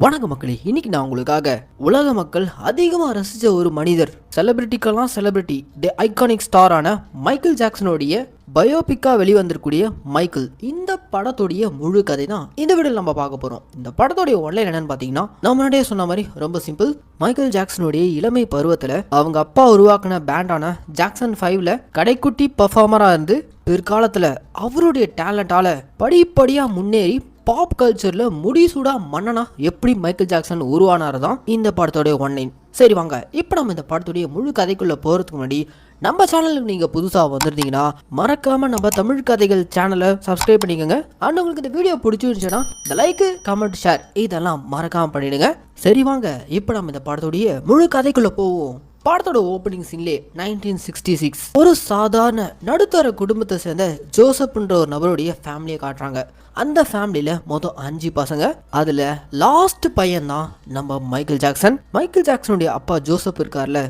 வணக்கம் மக்களே, இன்னைக்கு நான் உங்களுக்காக உலக மக்கள் அதிகமாக ரசித்த ஒரு மனிதர், செலிபிரிட்டிக்கெல்லாம் செலிபிரிட்டி, தி ஐகானிக் ஸ்டாரான மைக்கேல் ஜாக்சனுடைய பயோபிக்கா வெளிவந்திருக்கூடிய மைக்கேல். இந்த படத்துடைய முழு கதை தான் இந்த வீடியோவில் நம்ம பார்க்க போகிறோம். இந்த படத்துடைய ஒன்லைன் என்னன்னு பார்த்தீங்கன்னா, நான் முன்னாடியே சொன்ன மாதிரி ரொம்ப சிம்பிள். மைக்கேல் ஜாக்சனுடைய இளமை பருவத்தில் அவங்க அப்பா உருவாக்கின பேண்டான ஜாக்சன் 5ல கடைக்குட்டி பர்ஃபார்மராக இருந்து பிற்காலத்தில் அவருடைய டேலண்டால படிப்படியாக முன்னேறி பாப் கல்ச்சர்ல முடிசூடா மன்னனா எப்படி மைக்கேல் ஜாக்சன் உருவானார் தான் இந்த படத்தோடைய ஒன்லைன். சரி வாங்க, இப்போ நம்ம இந்த படத்துடைய முழு கதைக்குள்ள போறதுக்கு முன்னாடி நம்ம சேனலுக்கு நீங்க புதுசா வந்திருந்தீங்கன்னா மறக்காம நம்ம தமிழ் கதைகள் சேனலை சப்ஸ்கிரைப் பண்ணிக்கோங்க. அண்ட் உங்களுக்கு இந்த வீடியோ பிடிச்சிருந்துச்சுன்னா இந்த லைக், கமெண்ட், ஷேர் இதெல்லாம் மறக்காம பண்ணிடுங்க. சரி வாங்க, இப்போ நம்ம இந்த படத்துடைய முழு கதைக்குள்ள போவோம். படத்தோட ஓப்பனிங் சீன்லே 1966 ஒரு சாதாரண நடுத்தர குடும்பத்தை சேர்ந்த ஜோசப்ன்ற ஒரு நபருடைய ஃபேமிலியை காட்டுறாங்க. அந்த ஃபேமிலியில மொத்தம் 5 பசங்க. அதுல லாஸ்ட் பையன் தான் நம்ம மைக்கேல் ஜாக்சன். மைக்கேல் ஜாக்சனுடைய அப்பா ஜோசப் இருக்கார்ல,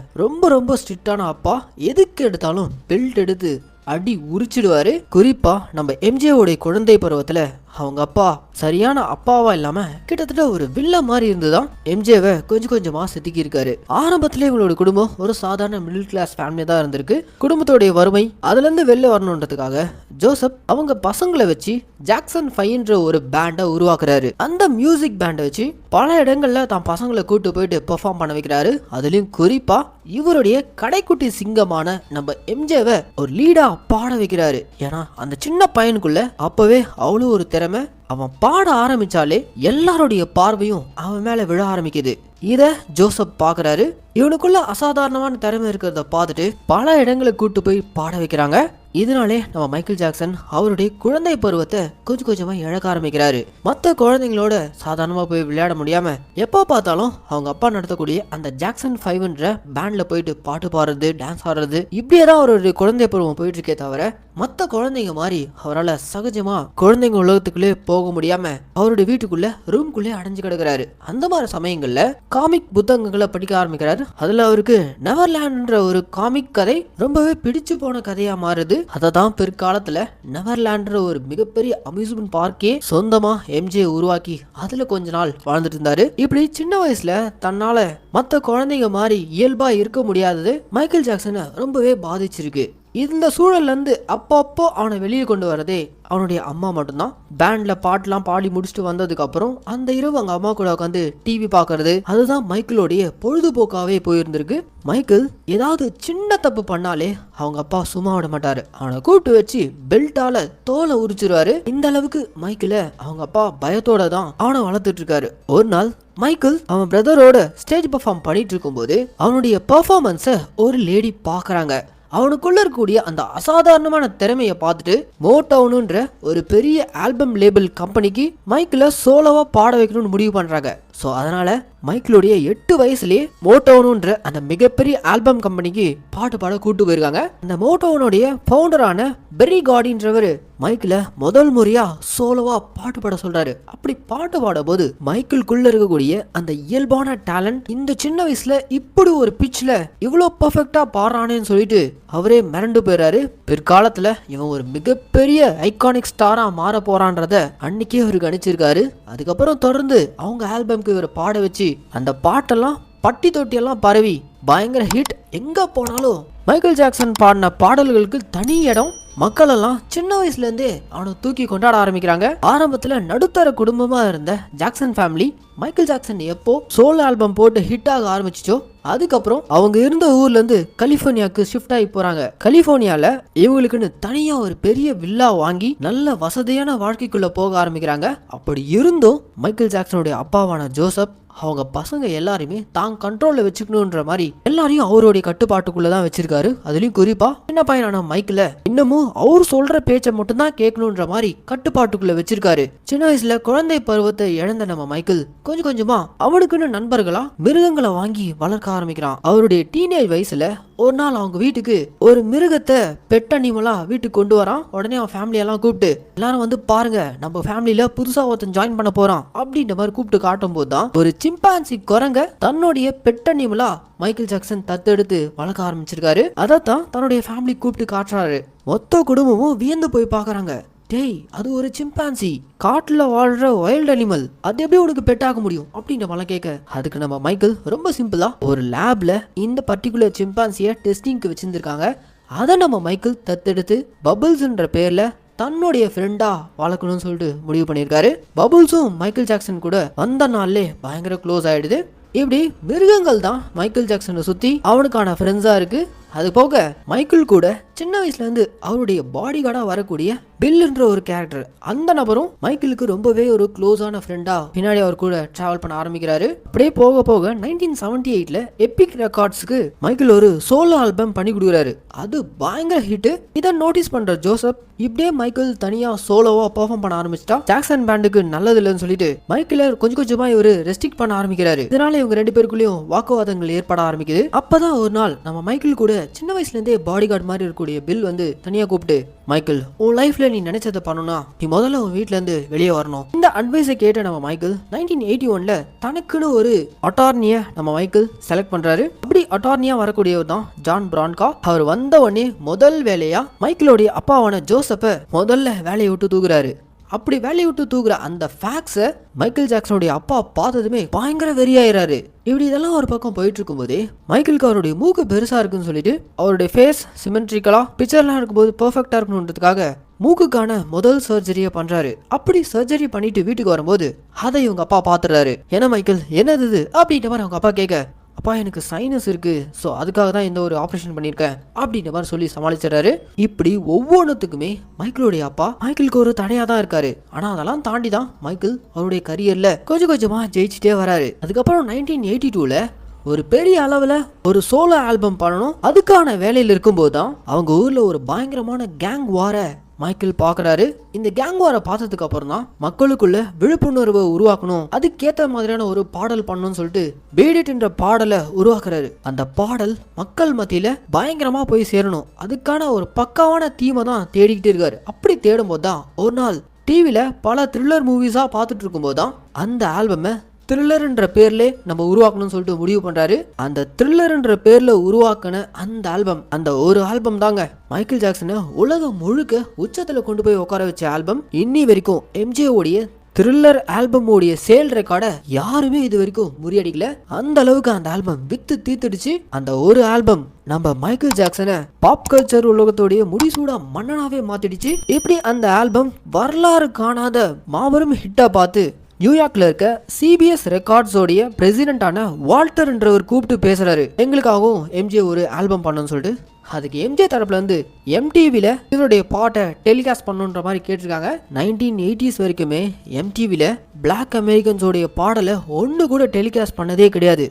ரொம்ப ஸ்ட்ரிக்டான அப்பா. எதுக்கு எடுத்தாலும் பெல்ட் எடுத்து அடி உரிச்சிடுவாரு. குறிப்பா நம்ம எம்ஜேவோடைய குழந்தை பருவத்துல அவங்க அப்பா சரியான அப்பாவா இல்லாம கிட்டத்தட்ட ஒரு வில்ல மாதிரி இருந்துதான் எம்ஜேவை கொஞ்சமா செதுக்கி இருக்காரு. ஆரம்பத்திலே இவங்களோட குடும்பம் ஒரு சாதாரண மிடில் கிளாஸ் ஃபேமிலி தான் இருந்திருக்கு. குடும்பத்தோடைய வறுமை அதுல இருந்து வெளில வரணுன்றதுக்காக ஜோசப் அவங்க பசங்களை வச்சு ஜாக்சன் 5ன்ற ஒரு பேண்டை உருவாக்குறாரு. அந்த மியூசிக் பேண்டை வச்சு பல இடங்கள்ல தான் பசங்களை கூட்டு போயிட்டு பெர்ஃபார்ம் பண்ண வைக்கிறாரு. அதுலயும் குறிப்பா இவருடைய கடைக்குட்டி சிங்கமான நம்ம எம்ஜேவை ஒரு லீடா பாட வைக்கிறாரு. ஏன்னா அந்த சின்ன பையனுக்குள்ள அப்பவே அவ்வளவு ஒரு திறமை. அவன் பாட ஆரம்பிச்சாலே எல்லாருடைய பார்வையும் அவன் மேல விழ ஆரம்பிக்குது. இத ஜோசப் பாக்குறாரு. இவனுக்குள்ள அசாதாரணமான திறமை இருக்கிறத பார்த்துட்டு பல இடங்களுக்கு கூட்டு போய் பாட வைக்கிறாங்க. இதனாலே நம்ம மைக்கேல் ஜாக்சன் அவருடைய குழந்தை பருவத்தை கொஞ்சமா இழக்க ஆரம்பிக்கிறாரு. மற்ற குழந்தைங்களோட சாதாரணமா போய் விளையாட முடியாம எப்போ பார்த்தாலும் அவங்க அப்பா நடத்தக்கூடிய அந்த ஜாக்சன் 5ன்ற பேண்ட்ல போயிட்டு பாட்டு பாடுறது, டான்ஸ் ஆடுறது, இப்படியேதான் அவருடைய குழந்தை பருவம் போயிட்டு இருக்கே தவிர மற்ற குழந்தைங்க மாதிரி அவரால் சகஜமா குழந்தைங்க உலகத்துக்குள்ளே போக முடியாம அவருடைய வீட்டுக்குள்ள ரூம்குள்ளே அடைஞ்சு கிடக்குறாரு. அந்த மாதிரி சமயங்கள்ல காமிக் புத்தகங்களை படிக்க ஆரம்பிக்கிறாரு. அதுல அவருக்கு நெவர்லேண்ட்ன்ற ஒரு காமிக் கதை ரொம்பவே பிடிச்சு போன கதையா மாறுது. அததான் பிற்காலத்துல நெவர்லேண்ட்ன்ற ஒரு மிகப்பெரிய அம்யூஸ்மெண்ட் பார்க்கே சொந்தமா எம்ஜே உருவாக்கி அதுல கொஞ்ச நாள் வாழ்ந்துட்டு இருந்தாரு. இப்படி சின்ன வயசுல தன்னால மற்ற குழந்தைங்க மாதிரி இயல்பா இருக்க முடியாதது மைக்கேல் ஜாக்சனை ரொம்பவே பாதிச்சிருக்கு. இந்த சூழல்ல இருந்து அப்பப்போ அவனை வெளியே கொண்டு வரதே அவனுடைய அம்மா மட்டும்தான். பேண்ட்ல பாட்டுலாம் பாடி முடிச்சுட்டு வந்ததுக்கு அப்புறம் அந்த இரவு அவங்க அம்மா கூட உட்காந்து டிவி பாக்குறது, அதுதான் மைக்கேலோடைய பொழுதுபோக்காவே போயிருந்திருக்கு. மைக்கேல் ஏதாவது சின்ன தப்பு பண்ணாலே அவங்க அப்பா சும்மா விட மாட்டாரு. அவனை கூப்பிட்டு வச்சு பெல்ட்டால தோலை உரிச்சிருவாரு. இந்த அளவுக்கு மைக்கேல அவங்க அப்பா பயத்தோட தான் அவனை வளர்த்துட்டு இருக்காரு. ஒரு நாள் மைக்கேல் அவன் பிரதரோட ஸ்டேஜ் பெர்ஃபார்ம் பண்ணிட்டு இருக்கும்போது அவனுடைய பெர்ஃபார்மன்ஸை ஒரு லேடி பாக்குறாங்க. அவனுக்குள்ள இருக்கக்கூடிய அந்த அசாதாரணமான திறமையை பார்த்துட்டு மோட்டவுனுன்ற ஒரு பெரிய ஆல்பம் லேபிள் கம்பெனிக்கு மைக்கேல சோலோவா பாட வைக்கணும்னு முடிவு பண்றாங்க. ஸோ அதனால மைக்கேலுடைய 8 வயசுலேயே மோட்டோனுன்ற அந்த மிகப்பெரிய ஆல்பம் கம்பெனிக்கு பாட்டு பாட கூட்டு போயிருக்காங்க. அந்த மோட்டோனுடைய ஃபவுண்டரான பெர்ரி கார்டின்றவர் மைக்கேல முதல் முறையா சோலோவா பாட்டு பாட சொல்றாரு. அப்படி பாட்டு பாடும் போது மைக்கேலுக்குள்ள இருக்கக்கூடிய அந்த இயல்பான டேலண்ட் இந்த சின்ன வயசுல இப்படி ஒரு பிட்ச்ல இவ்வளோ பர்ஃபெக்டா பாடுறானேன்னு சொல்லிட்டு அவரே மிரண்டு போயிறாரு. பிற்காலத்துல இவன் ஒரு மிகப்பெரிய ஐகானிக் ஸ்டாரா மாற போறான்றத அன்னைக்கே அவர் கணிச்சிருக்காரு. அதுக்கப்புறம் தொடர்ந்து அவங்க ஆல்பம்க்கு இவரை பாட வச்சு அந்த பாட்டெல்லாம் பட்டி தொட்டியெல்லாம் பரவி பயங்கர ஹிட். எங்க போனாலும் மைக்கேல் ஜாக்சன் பாடின பாடல்களுக்கு தனி இடம். மக்கள் எல்லாம் சின்ன வயசுல இருந்தே அவனை தூக்கி கொண்டாட ஆரம்பிக்கிறாங்க. ஆரம்பத்துல நடுத்தர குடும்பமா இருந்த ஜாக்சன் ஃபேமிலி மைக்கேல் ஜாக்சன் எப்போ சோல் ஆல்பம் போட்டு ஹிட் ஆக ஆரம்பிச்சிச்சோ அதுக்கப்புறம் அவங்க இருந்த ஊர்ல இருந்து கலிபோர்னியாவுக்கு ஷிஃப்ட் ஆகி போறாங்க. கலிபோர்னியால இவங்களுக்குன்னு தனியா ஒரு பெரிய வில்லா வாங்கி நல்ல வசதியான வாழ்க்கைக்குள்ள போக ஆரம்பிக்கிறாங்க. அப்படி இருந்தும் மைக்கேல் ஜாக்சனுடைய அப்பாவான ஜோசப் அவங்க பசங்க எல்லாருமே தான் கண்ட்ரோல்ல வச்சுக்கணும்ன்ற மாதிரி எல்லாரையும் அவருடைய கட்டுப்பாட்டுக்குள்ளதான் வச்சிருக்காரு. அதுலயும் குறிப்பா சின்ன பையனான மைக்கேல இன்னமும் அவர் சொல்ற பேச்சை மட்டும் தான் கேட்கணும்ன்ற மாதிரி கட்டுப்பாட்டுக்குள்ள வச்சிருக்காரு. சின்ன வயசுல குழந்தை பருவத்தை இழந்த நம்ம மைக்கேல் கொஞ்சமா அவனுக்குன்னு நண்பர்களா மிருகங்களை வாங்கி வளர்க்க ஆரம்பிக்கிறான். அவருடைய டீனேஜ் வயசுல ஒரு நாள் அவங்க வீட்டுக்கு ஒரு மிருகத்தை பெட் அனிமலா வீட்டுக்கு கொண்டு வரான். உடனே அவன் ஃபேமிலியெல்லாம் கூப்பிட்டு எல்லாரும் வந்து பாருங்க, நம்ம ஃபேமிலியில புதுசா ஒருத்தன் ஜாயின் பண்ண போறான் அப்படின்ற மாதிரி கூப்பிட்டு காட்டும் போது தான் ஒரு சிம்பான்சி குரங்க தன்னுடைய பெட் அனிமலா மைக்கேல் ஜாக்சன் தத்தெடுத்து வளர்க்க ஆரம்பிச்சிருக்காரு. அதைத்தான் தன்னுடைய ஃபேமிலி கூப்பிட்டு காட்டுறாரு. மொத்த குடும்பமும் வியந்து போய் பாக்குறாங்க. டேய் அது ஒரு சிம்பான்சி, காட்டுல வாழ்ற வைல்ட் அனிமல், அது எப்படி உனக்கு பெட்டாக முடியும் அப்படின்ற மாதிரி கேட்க, அதுக்கு நம்ம மைக்கேல் ரொம்ப சிம்பிளா ஒரு லேப்ல இந்த பர்டிகுலர் சிம்பான்சியை டெஸ்டிங்க்கு வச்சிருந்திருக்காங்க. அதை நம்ம மைக்கேல் தத்தெடுத்து பபிள்ஸ்ன்ற பேர்ல தன்னுடைய ஃப்ரெண்டா வளர்க்கணும்னு சொல்லிட்டு முடிவு பண்ணியிருக்காரு. பபுள்ஸும் மைக்கேல் ஜாக்சன் கூட வந்த நாள்லே பயங்கர க்ளோஸ் ஆயிடுது. இப்படி மிருகங்கள் தான் மைக்கேல் ஜாக்சனை சுத்தி அவனுக்கான ஃப்ரெண்ட்ஸா இருக்கு. அது போக மைக்கேல் கூட சின்ன வயசுல இருந்து அவருடைய பாடி கார்டா வரக்கூடிய பில்ன்ற ஒரு கேரக்டர், அந்த நபரும் மைக்கேலுக்கு ரொம்பவே ஒரு க்ளோஸான ஃப்ரெண்டா பின்னாடி அவர் கூட டிராவல் பண்ண ஆரம்பிக்கிறாரு. அப்படியே போக போக 1978ல எபிக் ரெக்கார்ட்ஸ்க்கு மைக்கேல் ஒரு சோலோ ஆல்பம் பண்ணி கொடுக்குறாரு. அது பயங்கர ஹிட். இதை நோட்டீஸ் பண்ற ஜோசப் இப்படியே மைக்கேல் தனியா சோலோவா பெர்ஃபார்ம் பண்ண ஆரம்பிச்சிட்டா ஜாக்சன் பேண்டுக்கு நல்லது இல்லைன்னு சொல்லிட்டு மைக்கேல கொஞ்சம் கொஞ்சமா இவரு ரெஸ்ட்ரிக்ட் பண்ண ஆரம்பிக்கிறாரு. இதனால இவங்க ரெண்டு பேருக்குள்ளயும் வாக்குவாதங்கள் ஏற்பட ஆரம்பிக்குது. அப்பதான் ஒரு நாள் நம்ம மைக்கேல் கூட சின்ன வயசுல இருந்தே பாடி கார்டு மாதிரி இருக்கக்கூடிய பில் வந்து தனியா கூப்பிட்டு, மைக்கேல் உன் லைஃப்ல நீ நினைச்சதை பண்ணணும்னா நீ முதல்ல உன் வீட்டுல இருந்து வெளியே வரணும். இந்த அட்வைஸை கேட்ட நம்ம மைக்கேல் 1981ல தனக்குன்னு ஒரு அட்டார்னிய நம்ம மைக்கேல் செலக்ட் பண்றாரு. அப்படி அட்டார்னியா வரக்கூடியவர் தான் ஜான் பிரான்கா. அவர் வந்த உடனே முதல் வேலையா மைக்கேலோடைய அப்பாவான ஜோசப்ப முதல்ல வேலையை விட்டு தூக்குறாரு. அப்படி வேலையை விட்டு தூக்குற அந்த ஃபேக்ட்ஸை மைக்கேல் ஜாக்சனுடைய அப்பா பார்த்ததுமே பயங்கர வெறியாயிராரு. இப்படி இதெல்லாம் ஒரு பக்கம் போயிட்டு இருக்கும் போதே மைக்கேலுக்கு அவருடைய மூக்கு பெருசா இருக்குன்னு சொல்லிட்டு அவருடைய ஃபேஸ் சிமெட்ரிக்கலா பிக்சர்லாம் இருக்கும்போது பெர்ஃபெக்டா இருக்கணுன்றதுக்காக மூக்குக்கான முதல் சர்ஜரியை பண்றாரு. அப்படி சர்ஜரி பண்ணிட்டு வீட்டுக்கு வரும்போது அதை இவங்க அப்பா பாத்துறாரு. ஏன்னா மைக்கேல் என்னது இது அப்படின்ற மாதிரி அவங்க அப்பா கேட்க, அப்பா எனக்கு சைனஸ் இருக்கு, ஸோ அதுக்காக தான் இந்த ஒரு ஆப்ரேஷன் பண்ணியிருக்கேன் அப்படின்ற மாதிரி சொல்லி சமாளிச்சிடறாரு. இப்படி ஒவ்வொன்றுத்துக்குமே மைக்கேலுடைய அப்பா மைக்கேலுக்கு ஒரு தடையா தான் இருக்காரு. ஆனா அதெல்லாம் தாண்டி தான் மைக்கேல் அவருடைய கரியர்ல கொஞ்சம் கொஞ்சமா ஜெயிச்சுட்டே வராரு. அதுக்கப்புறம் 1982ல ஒரு பெரிய அளவுல ஒரு சோலோ ஆல்பம் பண்ணணும். அதுக்கான வேலையில் இருக்கும்போது தான் அவங்க ஊர்ல ஒரு பயங்கரமான கேங் வார மைக்கேல் பாக்குறாரு. இந்த கேங் வார பார்த்ததுக்கு அப்புறம் தான் மக்களுக்குள்ள விழிப்புணர்வை உருவாக்கணும், அதுக்கேற்ற மாதிரியான ஒரு பாடல் பண்ணணும்னு சொல்லிட்டு பீட் என்ற பாடலை உருவாக்குறாரு. அந்த பாடல் மக்கள் மத்தியில பயங்கரமா போய் சேரணும், அதுக்கான ஒரு பக்காவான தீமை தான் தேடிக்கிட்டு இருக்காரு. அப்படி தேடும் போது தான் ஒரு நாள் டிவில பல த்ரில்லர் மூவிஸா பார்த்துட்டு இருக்கும் போது தான் அந்த ஆல்பமை த்ரில்லர்ன்ற பேர்ல நம்ம உருவாக்கணும்னு சொல்லிட்டு முடிவு பண்றாரு. அந்த த்ரில்லர்ன்ற பேர்ல உருவாக்கின அந்த ஆல்பம், அந்த ஒரு ஆல்பம் தாங்க மைக்கேல் ஜாக்சனை உலகம் முழுக்க உச்சத்துல கொண்டு போய் உட்கார வச்ச ஆல்பம். இன்னி வரைக்கும் எம்ஜேஓடைய த்ரில்லர் ஆல்பமோடைய சேல் ரெக்கார்டை யாருமே இது வரைக்கும் முறியடிக்கல. அந்த அளவுக்கு அந்த ஆல்பம் வித்து தீத்துடுச்சு. அந்த ஒரு ஆல்பம் நம்ம மைக்கேல் ஜாக்சனை பாப் கல்ச்சர் உலகத்தோடைய முடிசூடா மன்னனாவே மாத்திடுச்சு. இப்படி அந்த ஆல்பம் வரலாறு காணாத மாபெரும் ஹிட்டா பார்த்து நியூயார்க்ல இருக்க சிபிஎஸ் ரெக்கார்ட்ஸோடைய பிரசிடென்டான வால்டர்ன்றவர் கூப்பிட்டு பேசுறாரு, எங்களுக்காகவும் எம்ஜே ஒரு ஆல்பம் பண்ணணும்னு சொல்லிட்டு. அதுக்கு எம்ஜே தரப்புல இருந்து எம்டிவில இவருடைய பாட்டை டெலிகாஸ்ட் பண்ணுன்ற மாதிரி கேட்டிருக்காங்க. 1980s வரைக்குமே எம்டிவில பிளாக் அமெரிக்கன்ஸோடைய பாடலை ஒன்று கூட டெலிகாஸ்ட் பண்ணதே கிடையாது.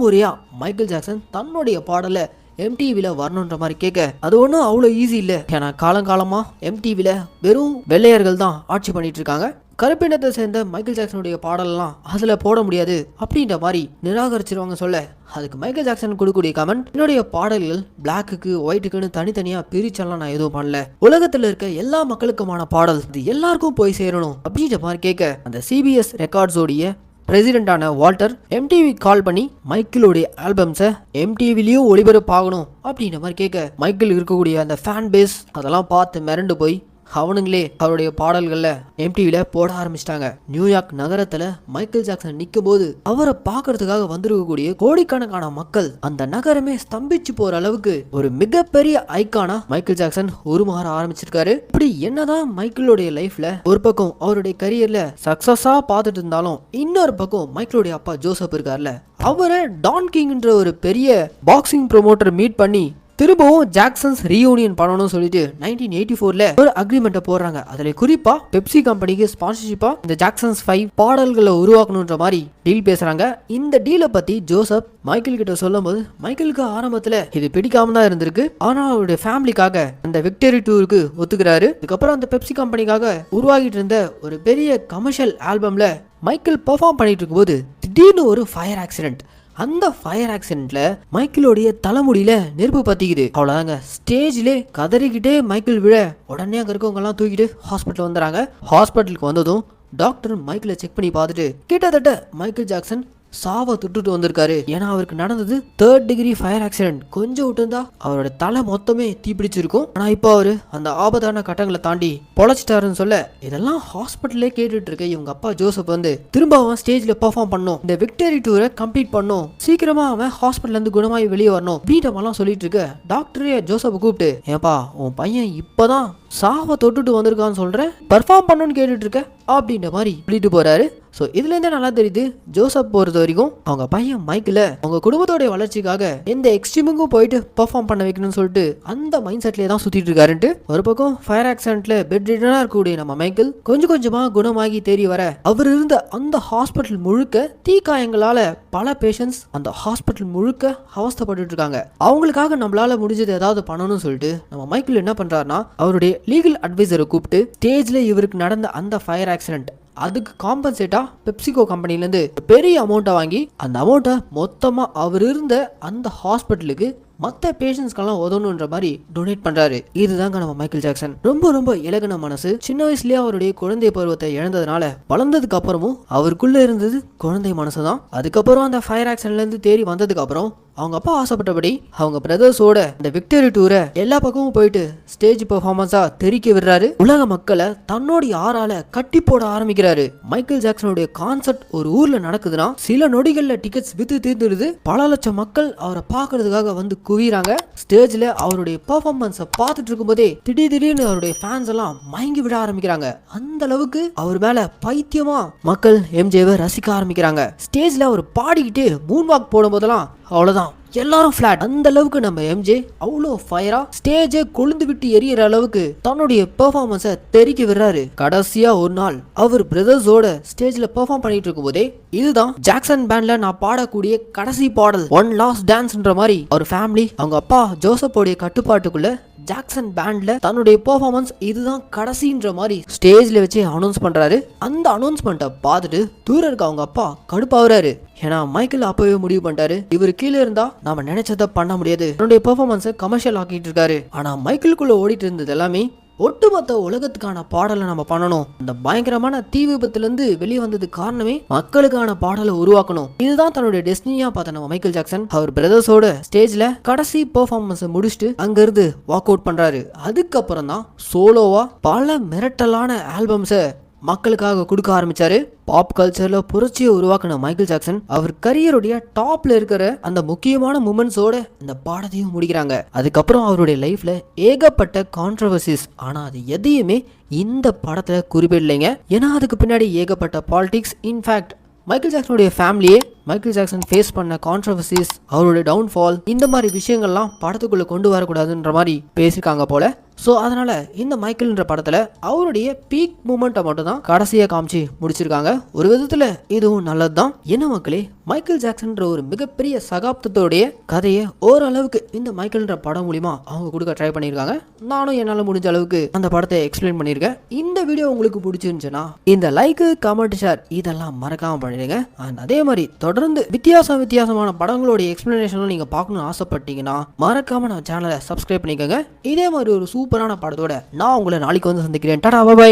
முறையா மைக்கேல் ஜாக்சன் தன்னுடைய பாடலை எம்டிவில வரணுன்ற மாதிரி கேட்க, அது ஒன்றும் அவ்வளோ ஈஸி இல்லை. ஏன்னா காலங்காலமா எம்டிவில வெறும் வெள்ளையர்கள் தான் ஆட்சி பண்ணிட்டு இருக்காங்க. கருப்பினத்தை சேர்ந்த மைக்கேல் ஜாக்சனுடைய பாடலாம் அதுல போட முடியாது அப்படின்ற மாதிரி நிராகரிச்சிருவாங்க சொல்ல, அதுக்கு மைக்கேல் ஜாக்சன் கொடுக்கக்கூடிய கமெண்ட், என்னுடைய பாடல்கள் பிளாக்குக்கு ஒயிட்டுக்குன்னு தனித்தனியா பிரிச்செல்லாம் நான் எதுவும் பண்ணல, உலகத்துல இருக்க எல்லா மக்களுக்குமான பாடல் இது எல்லாருக்கும் போய் சேரணும் அப்படின்ற மாதிரி கேட்க, அந்த சிபிஎஸ் ரெக்கார்ட்ஸோடைய பிரசிடென்டான வால்டர் எம்டிவி கால் பண்ணி மைக்கேலுடைய ஆல்பம்ஸை எம்டிவிலையும் ஒளிபரப்பாகணும் அப்படின்ற மாதிரி கேட்க, மைக்கேல் இருக்கக்கூடிய அந்த ஃபேன் பேஸ் அதெல்லாம் பார்த்து மிரண்டு போய் அவனுங்களே அவருடைய பாடல்கள்ல எம்டிவில போட ஆரம்பிச்சிட்டாங்க. நியூயார்க் நகரத்துல மைக்கேல் ஜாக்சன் நிற்கும் போது அவரை பாக்குறதுக்காக வந்திருக்கக்கூடிய கோடிக்கணக்கான மக்கள் அந்த நகரமே ஸ்தம்பிச்சு போற அளவுக்கு ஒரு மிகப்பெரிய ஐக்கானா மைக்கேல் ஜாக்சன் உருமாற ஆரம்பிச்சிருக்காரு. இப்படி என்னதான் மைக்கேலுடைய லைஃப்ல ஒரு பக்கம் அவருடைய கரியர்ல சக்சஸா பார்த்துட்டு இருந்தாலும் இன்னொரு பக்கம் மைக்கேலுடைய அப்பா ஜோசப் இருக்கார்ல, அவரை டான் கிங்ன்ற ஒரு பெரிய பாக்ஸிங் ப்ரொமோட்டர் மீட் பண்ணி திரும்பவும் ஜாக்சன்ஸ் ரீயூனியன் பண்ணணும்னு சொல்லிட்டு 1984ல ஒரு அக்ரிமெண்ட்டை போடுறாங்க. அதுல குறிப்பா பெப்சி கம்பெனிக்கு ஸ்பான்சர்ஷிப்பா இந்த ஜாக்சன்ஸ் 5 பாடல்களை உருவாக்கணும்ன்ற மாதிரி டீல் பேசுறாங்க. இந்த டீலை பத்தி ஜோசப் மைக்கேல் கிட்ட சொல்லும் போது மைக்கேலுக்கு ஆரம்பத்துல இது பிடிக்காம தான் இருந்திருக்கு. ஆனா அவருடைய ஃபேமிலிக்காக அந்த விக்டரி டூருக்கு ஒத்துக்கிறாரு. அதுக்கப்புறம் அந்த பெப்சி கம்பெனிக்காக உருவாகிட்டு இருந்த ஒரு பெரிய கமர்ஷியல் ஆல்பம்ல மைக்கேல் பெர்ஃபார்ம் பண்ணிட்டு இருக்கும்போது திடீர்னு ஒரு ஃபயர் ஆக்சிடென்ட். அந்த ஃபயர் ஆக்சிடென்ட்ல மைக்கேலுடைய தலைமுடியில நெருப்பு பத்திக்குது. அவ்வளவுதாங்க, ஸ்டேஜ்ல கதறிக்கிட்டே மைக்கேல் விழ உடனே அங்க இருக்கவங்க எல்லாம் தூக்கிட்டு ஹாஸ்பிட்டல் வந்துறாங்க. ஹாஸ்பிட்டலுக்கு வந்ததும் டாக்டர் மைக்கேலை செக் பண்ணி பார்த்துட்டு கிட்டத்தட்ட மைக்கேல் ஜாக்சன் சாவை தொட்டுட்டு வந்திருக்காரு. ஏன்னா அவருக்கு நடந்தது 3rd டிகிரி ஃபயர் ஆக்சிடென்ட். கொஞ்சம் விட்டுருந்தா அவரோட தலை மொத்தமே தீப்பிடிச்சிருக்கும். ஆனா இப்போ அவரு அந்த ஆபத்தான கட்டங்களை தாண்டி பொழைச்சிட்டாருன்னு சொல்ல இதெல்லாம் ஹாஸ்பிட்டல்லே கேட்டுட்டு இருக்க இவங்க அப்பா ஜோசப் வந்து திரும்ப அவன் ஸ்டேஜ்ல பெர்ஃபார்ம் பண்ணும், இந்த விக்டரி டூரை கம்ப்ளீட் பண்ணும், சீக்கிரமா அவன் ஹாஸ்பிட்டல்ல இருந்து குணமாயி வெளியே வரணும் அப்படின்றமெல்லாம் சொல்லிட்டு இருக்க டாக்டரே ஜோசப் கூப்பிட்டு, ஏப்பா உன் பையன் இப்பதான் சாவை தொட்டுட்டு வந்திருக்கான்னு சொல்றேன், பெர்ஃபார்ம் பண்ணணும்னு கேட்டுட்டு இருக்க அப்படின்ற மாதிரி சொல்லிட்டு போறாரு. ஸோ இதுல இருந்தே நல்லா தெரியுது ஜோசப் பொறுத்த வரைக்கும் அவங்க பையன் மைக்கில் அவங்க குடும்பத்தோடைய வளர்ச்சிக்காக எந்த எக்ஸ்ட்ரீமுக்கும் போயிட்டு பெர்ஃபார்ம் பண்ண வைக்கணும்னு சொல்லிட்டு அந்த மைண்ட் செட்லேயே தான் சுத்திட்டு இருக்காருன்ட்டு. ஒரு பக்கம் ஃபயர் ஆக்சிடென்ட்ல பெட் ரிடனா இருக்கக்கூடிய நம்ம மைக்கேல் கொஞ்சம் கொஞ்சமா குணமாகி தேறி வர அவர் இருந்த அந்த ஹாஸ்பிட்டல் முழுக்க தீக்காயங்களால பல பேஷண்ட்ஸ் அந்த ஹாஸ்பிட்டல் முழுக்க அவஸ்தைப்பட்டு இருக்காங்க. அவங்களுக்காக நம்மளால முடிஞ்சது ஏதாவது பண்ணணும்னு சொல்லிட்டு நம்ம மைக்கேல் என்ன பண்றாருன்னா அவருடைய லீகல் அட்வைசரை கூப்பிட்டு ஸ்டேஜ்ல இவருக்கு நடந்த அந்த ஃபயர் ஆக்சிடென்ட் அதுக்கு காம்பன்சேட்டா பெப்சிகோ கம்பெனிலேருந்து பெரிய அமௌண்ட்டை வாங்கி அந்த அமௌண்ட்டை மொத்தமாக அவர் இருந்த அந்த ஹாஸ்பிட்டலுக்கு மற்ற பேஷண்ட்ஸ்க்கெல்லாம் உதவணுன்ற மாதிரி டொனேட் பண்றாரு. இதுதாங்க நம்ம மைக்கேல் ஜாக்சன். ரொம்ப ரொம்ப இலகுன மனசு. சின்ன வயசுலயே அவருடைய குழந்தை பருவத்தை இழந்ததுனால வளர்ந்ததுக்கு அப்புறமும் அவருக்குள்ள இருந்தது குழந்தை மனசு தான். அதுக்கப்புறம் அந்த ஃபயர் ஆக்சிடென்ட்ல இருந்து தேறி வந்ததுக்கு அப்புறம் அவங்க அப்பா ஆசைப்பட்டபடி அவங்க பிரதர்ஸோட இந்த விக்டரி டூரை எல்லா பக்கமும் போயிட்டு ஸ்டேஜ் பெர்ஃபார்மன்ஸா தெரிக்க விடுறாரு. உலக மக்களை தன்னோடைய ஆறால கட்டி போட ஆரம்பிக்கிறாரு. மைக்கேல் ஜாக்சனுடைய கான்சர்ட் ஒரு ஊர்ல நடக்குதுன்னா சில நொடிகள்ல டிக்கெட்ஸ் வித்து தீர்ந்துடுது. பல லட்சம் மக்கள் அவரை பார்க்கறதுக்காக வந்து குவிறாங்க. ஸ்டேஜ்ல அவருடைய பெர்ஃபார்மன்ஸை பார்த்துட்டு இருக்கும்போதே திடீர்னு அவருடைய ஃபேன்ஸ் எல்லாம் மயங்கி விட ஆரம்பிக்கிறாங்க. அந்த அளவுக்கு அவர் மேல பைத்தியமா மக்கள் எம்ஜேவை ரசிக்க ஆரம்பிக்கிறாங்க. ஸ்டேஜ்ல அவர் பாடிக்கிட்டு மூன் வாக் போடும் போதெல்லாம் அவ்வளவுதான் எல்லாரும் ஃபிளாட். அந்த அளவுக்கு நம்ம எம்ஜே அவ்வளோ ஃபயரா ஸ்டேஜை கொழுந்து விட்டு எரியற அளவுக்கு தன்னுடைய பெர்ஃபார்மன்ஸை தெரிக்க விடுறாரு. கடைசியா ஒரு நாள் அவர் பிரதர்ஸோட ஸ்டேஜ்ல பெர்ஃபார்ம் பண்ணிட்டு இருக்கும் போதே இதுதான் ஜாக்சன் பேண்ட்ல நான் பாடக்கூடிய கடைசி பாடல், ஒன் லாஸ்ட் டான்ஸ்ன்ற மாதிரி அவர் ஃபேமிலி அவங்க அப்பா ஜோசப்போடைய கட்டுப்பாட்டுக்குள்ள ஜாக்சன் பேண்ட்ல தன்னுடைய பெர்ஃபார்மன்ஸ் இதுதான் கடைசின்ற மாதிரி ஸ்டேஜ்ல வச்சு அனௌன்ஸ் பண்றாரு. அந்த அனௌன்ஸ்மெண்ட்டை பார்த்துட்டு தூர இருக்க அவங்க அப்பா கடுப்பாகிறாரு. ஏன்னா மைக்கேல் அப்பவே முடிவு பண்ணிட்டாரு இவர் கீழே இருந்தா நாம நினைச்சதை பண்ண முடியாது, தன்னுடைய பெர்ஃபார்மன்ஸை கமர்ஷியல் ஆக்கிட்டு இருக்காரு. ஆனா மைக்கேலுக்குள்ள ஓடிட்டு இருந்தது எல்லாமே ஒட்டுமொத்த உலகத்துக்கான பாடலை நம்ம பண்ணணும். அந்த பயங்கரமான தீ விபத்துல இருந்து வெளியே வந்தது காரணமே மக்களுக்கான பாடலை உருவாக்கணும். இதுதான் தன்னுடைய டெஸ்டினியா பார்த்த நம்ம மைக்கேல் ஜாக்சன் அவர் பிரதர்ஸோட ஸ்டேஜ்ல கடைசி பெர்ஃபார்மன்ஸ் முடிச்சுட்டு அங்க இருந்து வாக் அவுட் பண்றாரு. அதுக்கப்புறம் தான் சோலோவா பல மிரட்டலான ஆல்பம்ஸை மக்களுக்காக கொடுக்க ஆரம்பிச்சாரு. பாப் கல்ச்சர்ல புரட்சியை உருவாக்கின மைக்கேல் ஜாக்சன் அவர் கரியருடைய டாப்ல இருக்கிற அந்த முக்கியமான மூமெண்ட்ஸோட இந்த பாடத்தையும் முடிக்கிறாங்க. அதுக்கப்புறம் அவருடைய லைஃப்ல ஏகப்பட்ட கான்ட்ரவர்சிஸ், ஆனா அது எதையுமே இந்த படத்துல குறிப்பிடலைங்க. ஏன்னா அதுக்கு பின்னாடி ஏகப்பட்ட பாலிடிக்ஸ். இன்ஃபேக்ட் மைக்கேல் ஜாக்சனுடைய ஃபேமிலியே மைக்கேல் ஜாக்சன் ஃபேஸ் பண்ண கான்ட்ரவர்சிஸ், அவருடைய டவுன்ஃபால், இந்த மாதிரி விஷயங்கள்லாம் படத்துக்குள்ள கொண்டு வரக்கூடாதுன்ற மாதிரி பேசியிருக்காங்க போல. ஸோ அதனால இந்த மைக்கேல்ன்ற படத்துல அவருடைய பீக் மூமெண்ட்டை மட்டும் தான் கடைசியா காமிச்சு முடிச்சிருக்காங்க. ஒரு விதத்துல இதுவும் நல்லதுதான். என்ன மக்களே, மைக்கேல் ஜாக்சன்ற ஒரு மிகப்பெரிய சகாப்தத்தோடைய கதையை ஓரளவுக்கு இந்த மைக்கேல்ன்ற படம் மூலியமா அவங்க கொடுக்க ட்ரை பண்ணியிருக்காங்க. நானும் என்னால் முடிஞ்ச அளவுக்கு அந்த படத்தை எக்ஸ்பிளைன் பண்ணியிருக்கேன். இந்த வீடியோ உங்களுக்கு பிடிச்சிருந்துச்சுன்னா இந்த லைக், கமெண்ட், ஷேர் இதெல்லாம் மறக்காம பண்ணிடுங்க. அண்ட் அதே மாதிரி தொடர்ந்து வித்தியாசமான படங்களுடைய எக்ஸ்பிளனேஷனும் நீங்க பார்க்கணும்னு ஆசைப்பட்டீங்கன்னா மறக்காம நம்ம சேனலை சப்ஸ்கிரைப் பண்ணிக்கோங்க. இதே மாதிரி ஒரு சூப்பரான படத்தோட நான் உங்களை நாளைக்கு வந்து சந்திக்கிறேன். டாடா, பை.